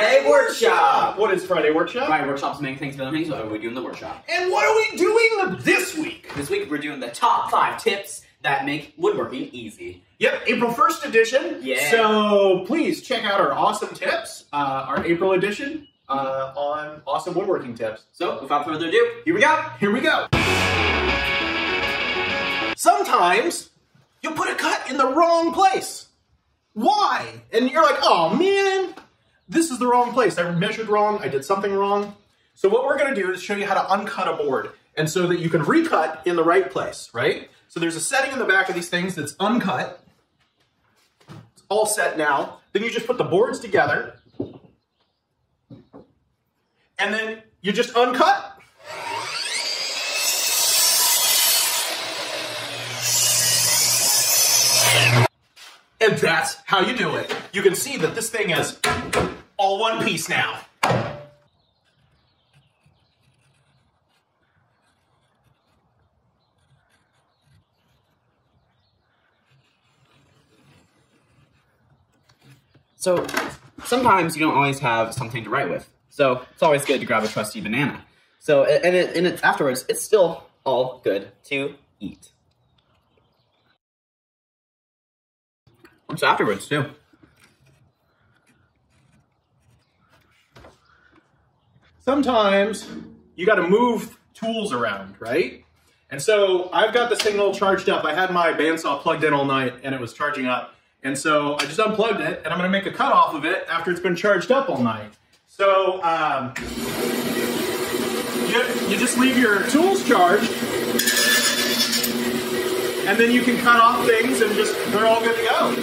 Friday Workshop! What is Friday Workshop? Friday Workshop's making things for the things. What are we doing in the workshop? And what are we doing this week? This week we're doing the top 5 tips that make woodworking easy. Yep, April 1st edition. Yeah. So please check out our awesome tips, our April edition on awesome woodworking tips. So without further ado, here we go. Here we go. Sometimes you'll put a cut in the wrong place. Why? And you're like, oh man, this is the wrong place. I measured wrong, I did something wrong. So what we're gonna do is show you how to uncut a board, and so that you can recut in the right place, right? So there's a setting in the back of these things that's uncut. It's all set now. Then you just put the boards together, and then you just uncut. And that's how you do it. You can see that this thing is all one piece now. So sometimes you don't always have something to write with. So it's always good to grab a trusty banana. So afterwards, it's still all good to eat. It's afterwards too. Sometimes you got to move tools around, right? And so I've got this thing all charged up. I had my bandsaw plugged in all night and it was charging up. And so I just unplugged it and I'm going to make a cut off of it after it's been charged up all night. So you just leave your tools charged and then you can cut off things and they're all good to go.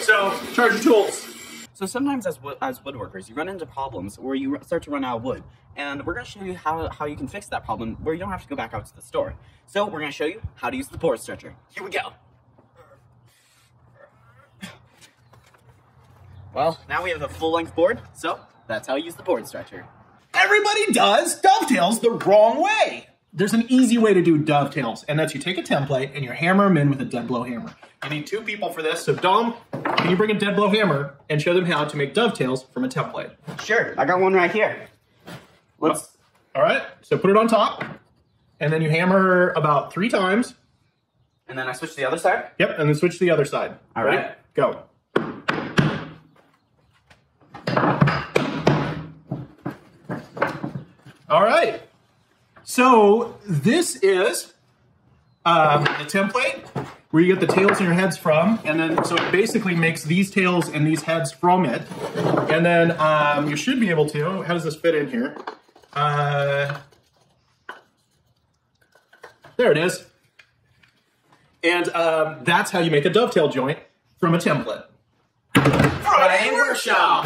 So charge your tools. So sometimes as woodworkers, you run into problems where you start to run out of wood. And we're going to show you how you can fix that problem where you don't have to go back out to the store. So we're going to show you how to use the board stretcher. Here we go. Well, now we have a full-length board, so that's how you use the board stretcher. Everybody does dovetails the wrong way. There's an easy way to do dovetails, and that's you take a template and you hammer them in with a dead blow hammer. You need 2 people for this, so Dom, can you bring a dead blow hammer and show them how to make dovetails from a template? Sure, I got one right here. All right, so put it on top, and then you hammer about 3 times. And then I switch to the other side? Yep, and then switch to the other side. All right. Go. All right. So this is the template where you get the tails and your heads from, and then so it basically makes these tails and these heads from it, and then you should be able to. How does this fit in here? There it is, and that's how you make a dovetail joint from a template. Friday Workshop.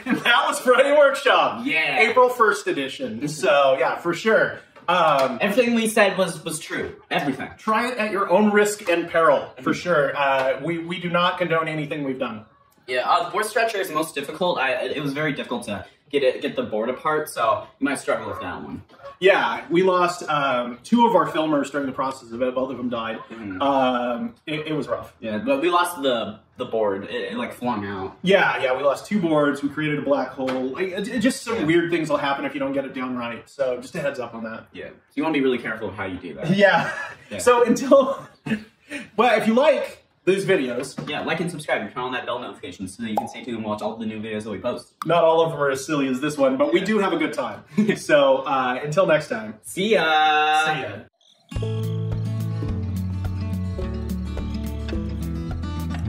That was Friday Workshop. Yeah. April 1st edition. So yeah, for sure. Everything we said was true. Everything. Try it at your own risk and peril, for sure. We do not condone anything we've done. Yeah, the board stretcher is most difficult. It was very difficult to get the board apart, so you might struggle with that one. Yeah, we lost 2 of our filmers during the process of it. Both of them died. Mm-hmm. It was rough. Yeah, but we lost the board. It like flung out. Yeah, we lost 2 boards. We created a black hole. Just some weird things will happen if you don't get it done right. So just a heads up on that. Yeah, so you want to be really careful of how you do that. Yeah. So well, if you like these videos. Yeah, like and subscribe and turn on that bell notification so that you can stay tuned and watch all the new videos that we post. Not all of them are as silly as this one, but we do have a good time. So until next time. See ya! See ya.